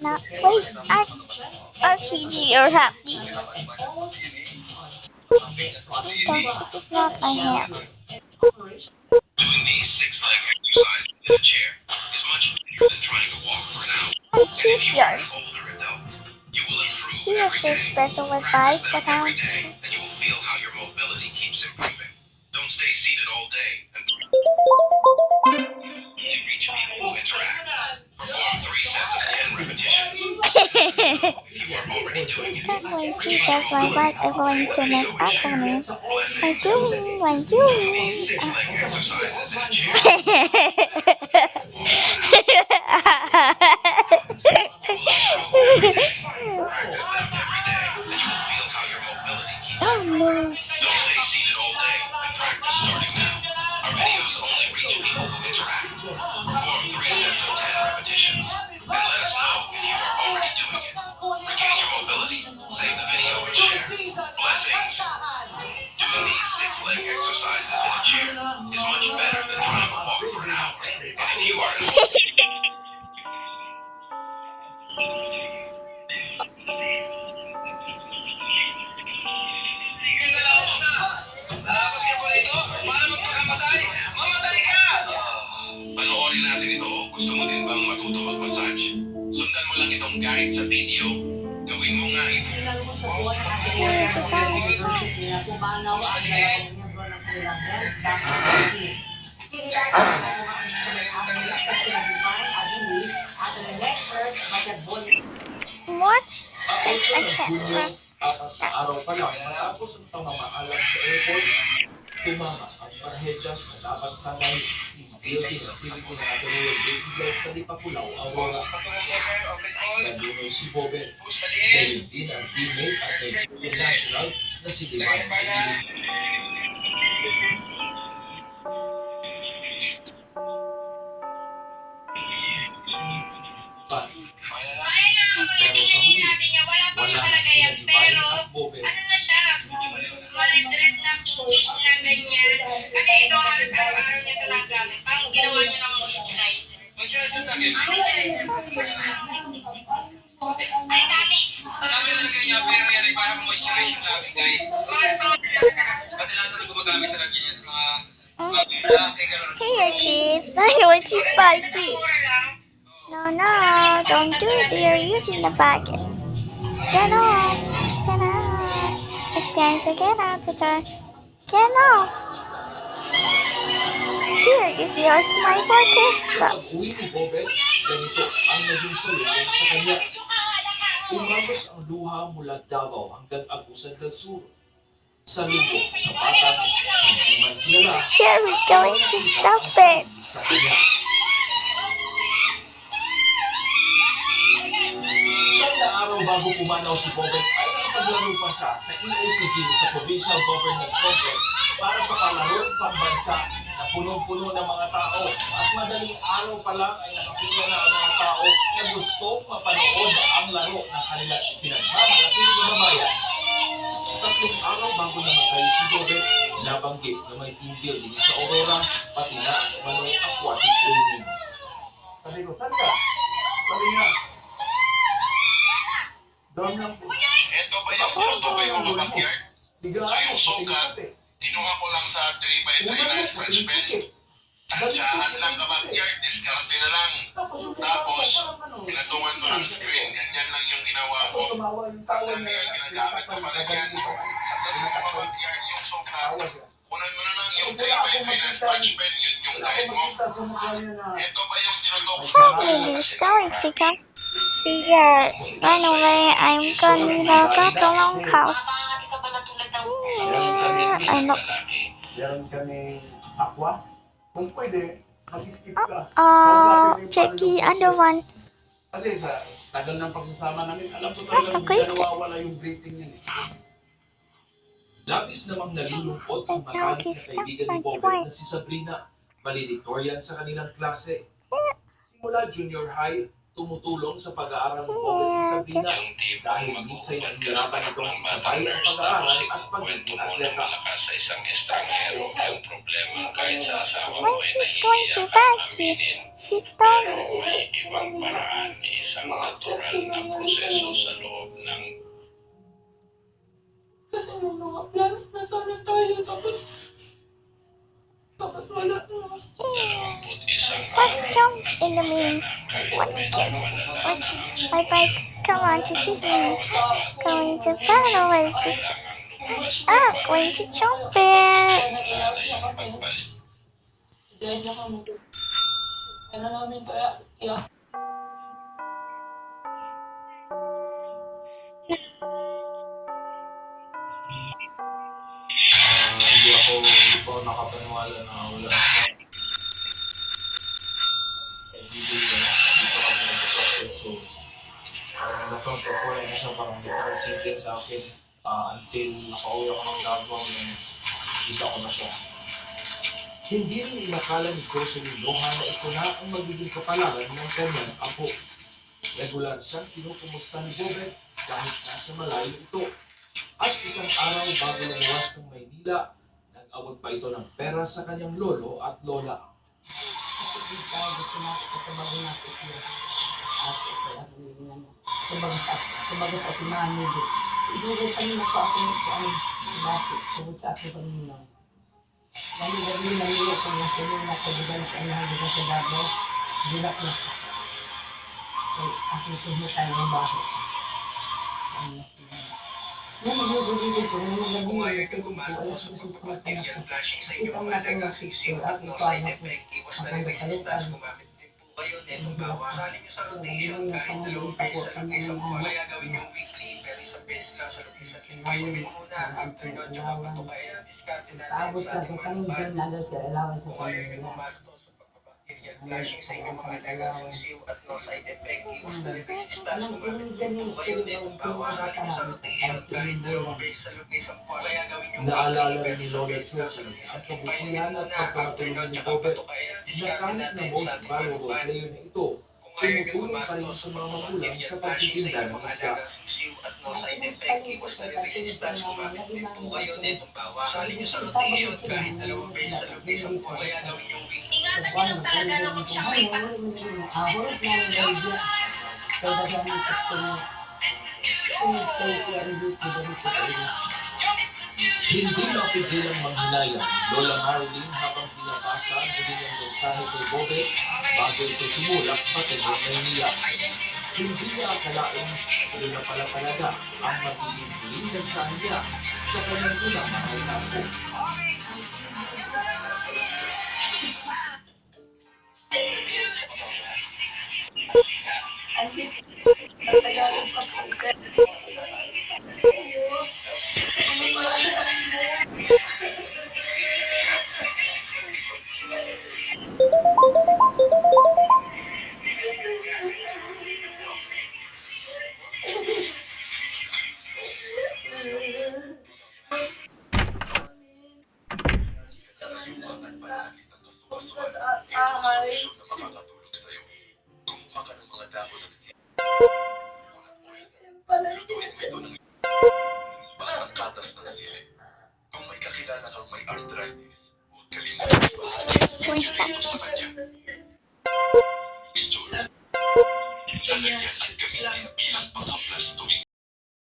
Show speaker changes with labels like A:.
A: No, wait, RCG or happy. This is not my hand.
B: Doing these six-leg exercises in a chair is much better than trying to walk for an hour.
A: I
B: And if
A: choose
B: you are an
A: yours.
B: older adult, you will improve
A: He
B: every
A: has a
B: day.
A: special
B: Practice
A: advice,
B: them
A: but
B: every day, and you will feel how your mobility keeps improving. Don't stay seated all day and only reach people who interact. Perform 3 sets of 10 repetitions. If you are already doing it,
A: I'm going to
B: regain your
A: just like
B: mobility.
A: everyone
B: Save
A: to
B: the
A: make
B: video and share.
A: acronyms. Like
B: Blessings.
A: like
B: Doing these
A: you.
B: six-leg exercises in a chair walk for an hour. You will improve every day. Practice them every day, and you will feel how your mobility keeps
A: Oh
B: improving.
A: no.
B: Don't stay seated all day and practice starting now. Our videos only reach people who interact. Perform 3 sets of 10 repetitions, and let us know if you are already doing it. Regain your mobility, save the video and share. Blessings. Doing these six-leg exercises in a chair is much better than trying to walk for an hour. And if you are panoorin natin ito. Gusto mo din bang matuto mag-massage? Sundan mo lang itong guide sa video. Gawin mo nga ito.
A: What? I can't.
C: Apat na araw pa lang matapos ang pamamaalam sa airport, tumama ang parehedya sa dapat sanay building activity na natuloy bigay sa Lipakulaw, Aurora. Nandunay si Bobet, gayon din ang teammate at Nigerian national na si Divan. Pero sa huli, wala na sina Divan at Bobet.
D: Malidret na English na ganyan. Kasi ito ang araw-araw niya ginagamit. Parang ginawa niya ng moisturizer. Ay, dami.
B: Sabi na lagay niya, pero yan ay parang moisturizer namin, guys. Pati lang na gumagamit talaga niya sa mga lalaki, gano'n.
A: Here, kids. Now you want to fight kids. No, don't do it. You're using the bucket. Get off. Get out. It's time to get out to turn. Get off. Here is yours, my bucket.
C: Sa pag-uwi ni Bobet, ganito ang naging salubong sa kanya. Umagos ang luha mula Davao hanggang Agusan del Sur. Sa lubong sa batang hindi man kilala,
A: Jerry, going to stop it.
C: sa kanya. Siyam na araw bago pumanaw si Bobet ay napaglaro pa siya sa EOCG sa Provincial Government Complex para sa palarong pambansa na punong-puno ng mga tao at madaling araw pa lang ay nakapila na ang mga tao na gustong mapanood ang laro na kanilang pinagmamalaking kababayan. 3 araw bago namatay si Bobet, nabanggit na may team building sa Aurora, pati na ang manoy aquatic training. Sabi ko, saan ka? Sabi niya, doon lang po.
B: Ito ba yung backyard?
C: Bigaan
B: Yung sukat, kinuha ko lang sa 3x3 na scratch pen. Tansyahan lang ka backyard, diskarte na lang. Tapos, pinatungan ko ng screen. Ganyan lang yung ginawa ko. Hanggang ngayon, ginagamit ko pa rin yan. Sa ganun mo backyard, yung sukat, kunan mo na lang yung 3x3 na scratch pen, yun yung guide mo. Ito ba yung tinutok?
A: Family story to come. Yeah, anyway, I'm gonna go to long house. I know.
C: Meron kami aqua. Kung pwede, mag-skip ka.
A: Jackie, other one.
E: Kasi sa tagal ng pagsasama namin, alam ko talagang
A: Okay.
E: nawawala yung breathing yan eh.
C: Labis namang nalulungkot ang matalik na kaibigan ni Bobet na si Sabrina, valedictorian sa kanilang klase. Simula junior high tumutulong sa pag-aaral ng Bobet si Sabrina dahil minsan nahihirapan itong isabay ang pag-aaral at pagiging atleta.
B: Malakas sa isang estranghero ang problema kahit sa asawa
A: When
B: mo ay
A: she's going to
B: nahihiya
A: bed,
B: aminin.
A: she's done.
B: May ibang paraan, isang natural na proseso sa loob ng
F: Kasi may mga plans na sana tayo, tapos wala na.
B: 21
A: Let's
B: araw
A: jump
B: na
A: in the moon. Let's kiss. Let's my bike. Come on to see me. Going to far away to going to jump it.
F: Diyan niya kami. Ano namin kaya? Yeah.
C: Hindi po nakapaniwala na wala siya. Dito kami nag-practice. So, na-front of wala na siya, parang literal sitting sa akin until nakauwi ako ng Davao na kita ko na siya. Hindi rin inakala ni Jocelyn Loha na ito na ang magiging kapalaran ng kanyang apo. Regular siyang kinukumusta ni Bobet kahit nasa malayo ito. At isang araw bago lumuwas ng Maynila, nag-abot pa ito ng pera sa kanyang lolo at lola.
G: Sebagai satu mami itu, ibu kan nak aku ni batik sebut aku kanina. Lalu dari nangyo ko na kuno na kadugan sa ana sa sedabo, dilak na. Ako sumutan ng baho. Ano magugulid ko nung
B: Kung
G: gabi
B: ayaw
G: ko
B: ka umasa
G: ko
B: sa
G: sa
B: pagpapakterial flashing sa
G: ito
B: inyong
G: ang
B: mga
G: natin
B: legacy
G: sisyo
B: at
G: at
B: no
G: ito
B: side
G: ang
B: effect, iwas na
G: ang
B: rin resistance
G: kalutan.
B: gumamit din po kayo netong bawa. Sali nyo sa routine
G: Yung
B: kahit
G: pang
B: dalawang
G: tako
B: beses sa
G: ang
B: isang
G: ano.
B: buwan. Kaya gawin yung weekly, pero isang beses lang sa isa't linggo. Inumin muna after nun yung pagpato kaya diskarte natin
G: Taabot
B: sa
G: na
B: ating
G: ko kami
B: manual.
G: dyan nandun sa allowance sa
B: Kung ayaw nyo
G: kanila.
B: gumastos sa pagpapakterial flashing sa inyong mga legacy siw at no side effect, iwas na rin resistance gumamit din po kayo netong bawa. Sali nyo sa routine kahit dalawang beses sa loob ng isang buwan. Kaya gawin yung
C: Naalala
B: weekly,
C: rin
B: pero
C: ni
B: isang
C: Lola
B: beses lang sa
C: Susan
B: loob ng
C: ang
B: isa't linggo.
C: kabutihan at pagpapatulong ni Bobet na kahit na most valuable player na ito, tumutulong pa rin sa mga magulang sa pagtitinda ng isda.
B: At no side effect, iwas na rin resistance gumamit din po kayo netong bawa. Sali nyo sa rotation kahit dalawang beses sa loob ng isang buwan. Kaya gawin yung weekly.
D: Ingatan niyo lang talaga na kung siya may
G: Ahorot na ng radio. Kaya dapat ang gusto mo. Kung kayo siya ang dito dito sa iyo.
C: Hindi mapigilang manghinayang Lola Marilyn habang pinapasa ang huling mensahe kay Bobet bago ito tumulak patungkol Maynila. Hindi niya akalain ito na pala talaga ang magiging huling mensahe niya sa kanyang ilang mahal na apo.
F: Andito sa Tagalog pa po, sir. Punta sa bahay.
B: Basang katas ng sili. Kung may kakilala kang may arthritis, huwag kalimutan ibahagi
A: Kumusta?
B: sa kanya. Mixture. Lalagyan at gamitin bilang panghaplas tuwing